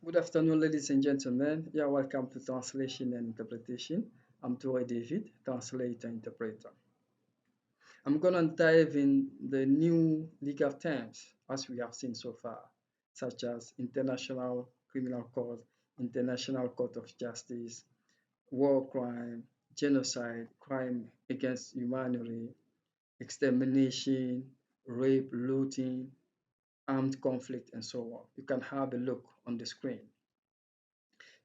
Good afternoon, ladies and gentlemen. Yeah, welcome to Translation and Interpretation. I'm Tori David, translator interpreter. I'm gonna dive in the new legal terms as we have seen so far, such as International Criminal Court, International Court of Justice, war crime, genocide, crime against humanity, extermination, rape, looting, armed conflict, and so on. You can have a look on the screen.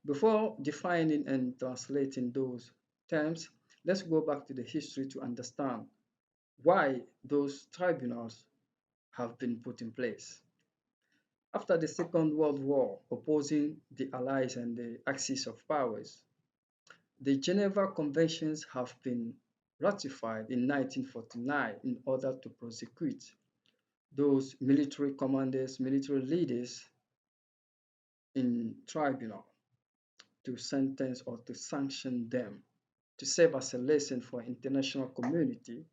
Before defining and translating those terms, let's go back to the history to understand why those tribunals have been put in place. After the Second World War, opposing the Allies and the Axis of powers, the Geneva Conventions have been ratified in 1949 in order to prosecute those military commanders, military leaders in tribunal, to sentence or to sanction them, to serve as a lesson for international community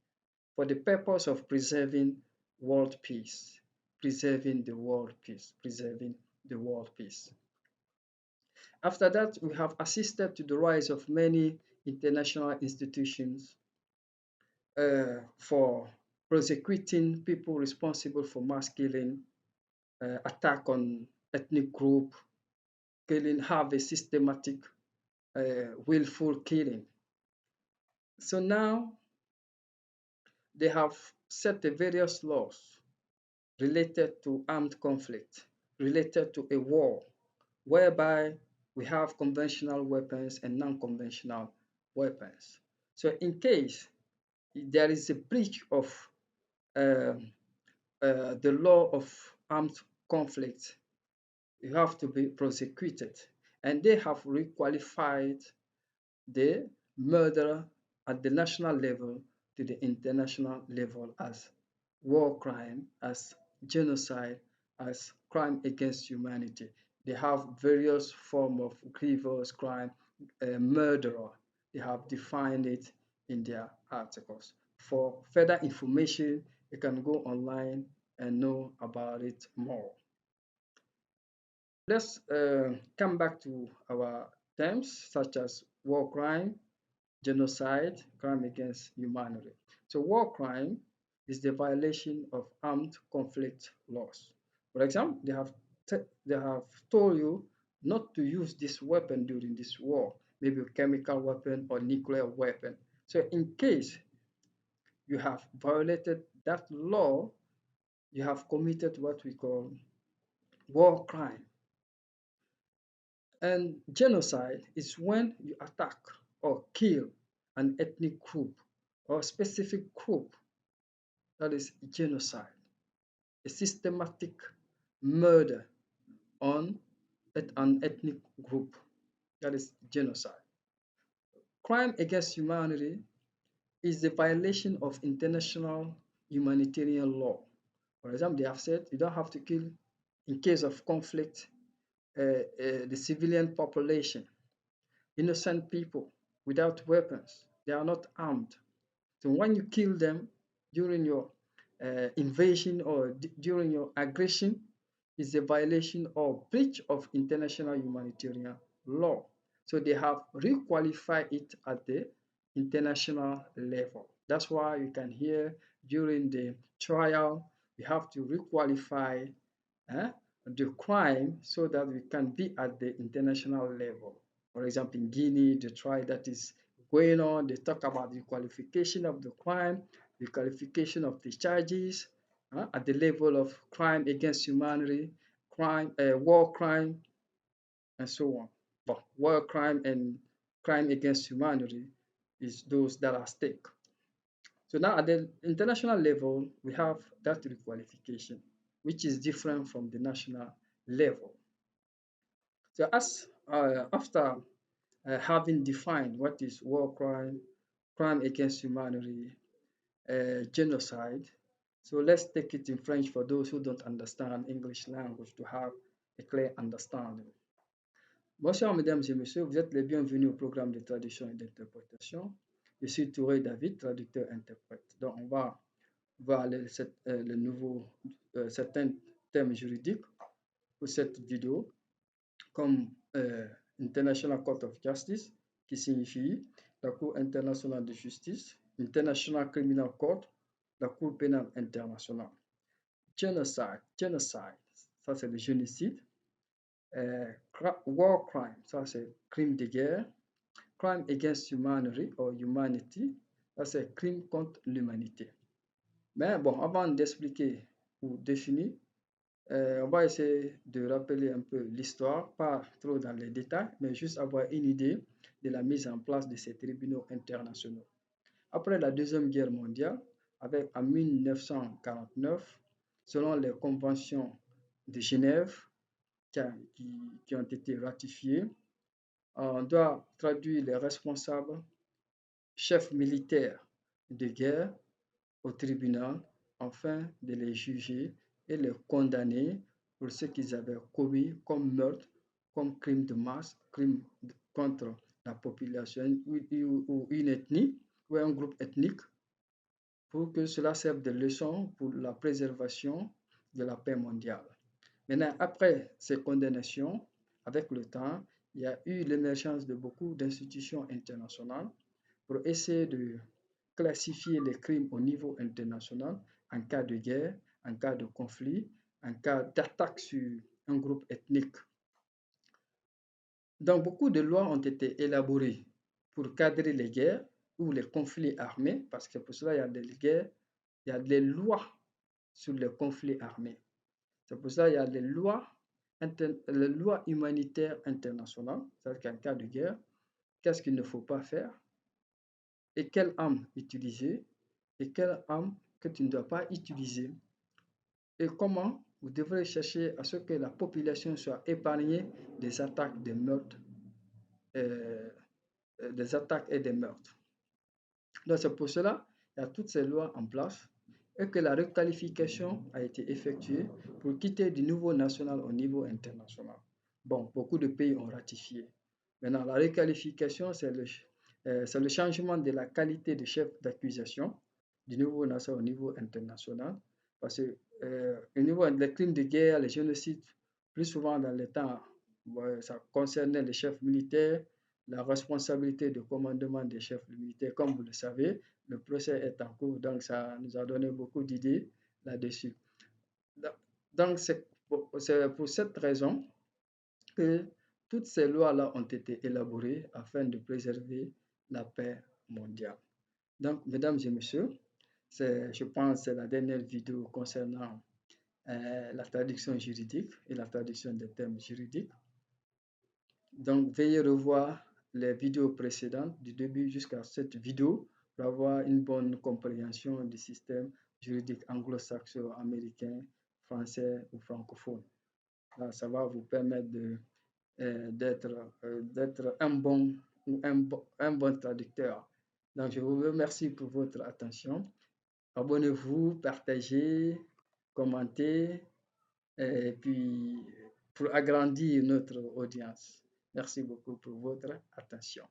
for the purpose of preserving world peace, preserving the world peace, preserving the world peace. After that, we have assisted to the rise of many international institutions for prosecuting people responsible for mass killing, attack on ethnic group, killing, have a systematic, willful killing. So now they have set the various laws related to armed conflict, related to a war, whereby we have conventional weapons and non-conventional weapons. So in case there is a breach of um the law of armed conflict, you have to be prosecuted. And they have requalified the murder at the national level to the international level as war crime, as genocide, as crime against humanity. They have various form of grievous crime, murderer. They have defined it in their articles. For further information, you can go online and know about it more. Let's come back to our terms such as war crime, genocide, crime against humanity. So war crime is the violation of armed conflict laws. For example, they have told you not to use this weapon during this war, maybe a chemical weapon or nuclear weapon. So in case you have violated that law, you have committed what we call war crime. And genocide is when you attack or kill an ethnic group or specific group. That is genocide, a systematic murder on an ethnic group. That is genocide. Crime against humanity is the violation of international humanitarian law. For example, they have said you don't have to kill, in case of conflict, the civilian population, innocent people without weapons. They are not armed. So when you kill them during your invasion or during your aggression, is a violation or breach of international humanitarian law. So they have requalified it at the international level. That's why you can hear during the trial, we have to requalify eh, the crime so that we can be at the international level. For example, in Guinea, the trial that is going on, they talk about the qualification of the crime, the qualification of the charges at the level of crime against humanity, war crime, and so on. But war crime and crime against humanity is those that are at stake. So now at the international level, we have that requalification, which is different from the national level. So as after having defined what is war crime, crime against humanity, genocide. So let's take it in French for those who don't understand English language to have a clear understanding. Bonsoir mesdames et messieurs, vous êtes les bienvenus au programme de traduction et d'interprétation. Je suis Touré David, traducteur-interprète. Donc on va voir certains termes juridiques pour cette vidéo. comme International Court of Justice, qui signifie la Cour internationale de justice, International Criminal Court, la Cour pénale internationale. Genocide, ça c'est le génocide. War crime, ça c'est crime de guerre. Crime against humanity, ça c'est crime contre l'humanité. Mais bon, avant d'expliquer ou définir, on va essayer de rappeler un peu l'histoire, pas trop dans les détails, mais juste avoir une idée de la mise en place de ces tribunaux internationaux. Après la Deuxième Guerre mondiale, en 1949, selon les conventions de Genève qui ont été ratifiées, on doit traduire les responsables, chefs militaires de guerre au tribunal afin de les juger et les condamner pour ce qu'ils avaient commis comme meurtre, comme crime de masse, crime contre la population ou une ethnie ou un groupe ethnique, pour que cela serve de leçon pour la préservation de la paix mondiale. Maintenant, après ces condamnations, avec le temps, il y a eu l'émergence de beaucoup d'institutions internationales pour essayer de classifier les crimes au niveau international en cas de guerre, en cas de conflit, en cas d'attaque sur un groupe ethnique. Donc, beaucoup de lois ont été élaborées pour cadrer les guerres ou les conflits armés, parce que pour cela, il y a des guerres, il y a des lois sur les conflits armés. C'est pour ça qu'il y a les lois humanitaires internationales, c'est-à-dire qu'en cas de guerre, qu'est-ce qu'il ne faut pas faire et quelle arme utiliser et quelle arme que tu ne dois pas utiliser et comment vous devrez chercher à ce que la population soit épargnée des attaques, des meurtres, euh, des attaques et des meurtres. Donc c'est pour cela qu'il y a toutes ces lois en place et que la requalification a été effectuée pour quitter du niveau national au niveau international. Bon, beaucoup de pays ont ratifié. Maintenant, la requalification, c'est le changement de la qualité de chef d'accusation du niveau national au niveau international. Parce que au niveau des crimes de guerre, les génocides, plus souvent dans les temps, ça concernait les chefs militaires, la responsabilité de commandement des chefs militaires. Comme vous le savez, le procès est en cours, donc ça nous a donné beaucoup d'idées là-dessus. Donc, c'est pour cette raison que toutes ces lois-là ont été élaborées afin de préserver la paix mondiale. Donc, mesdames et messieurs, je pense que c'est la dernière vidéo concernant la traduction juridique et la traduction des termes juridiques. Donc, veuillez revoir les vidéos précédentes du début jusqu'à cette vidéo pour avoir une bonne compréhension du système juridique anglo-saxon, américain, français ou francophone. Là, ça va vous permettre d'être un bon ou un bon traducteur. Donc, je vous remercie pour votre attention. Abonnez-vous, partagez, commentez, et puis pour agrandir notre audience. Merci beaucoup pour votre attention.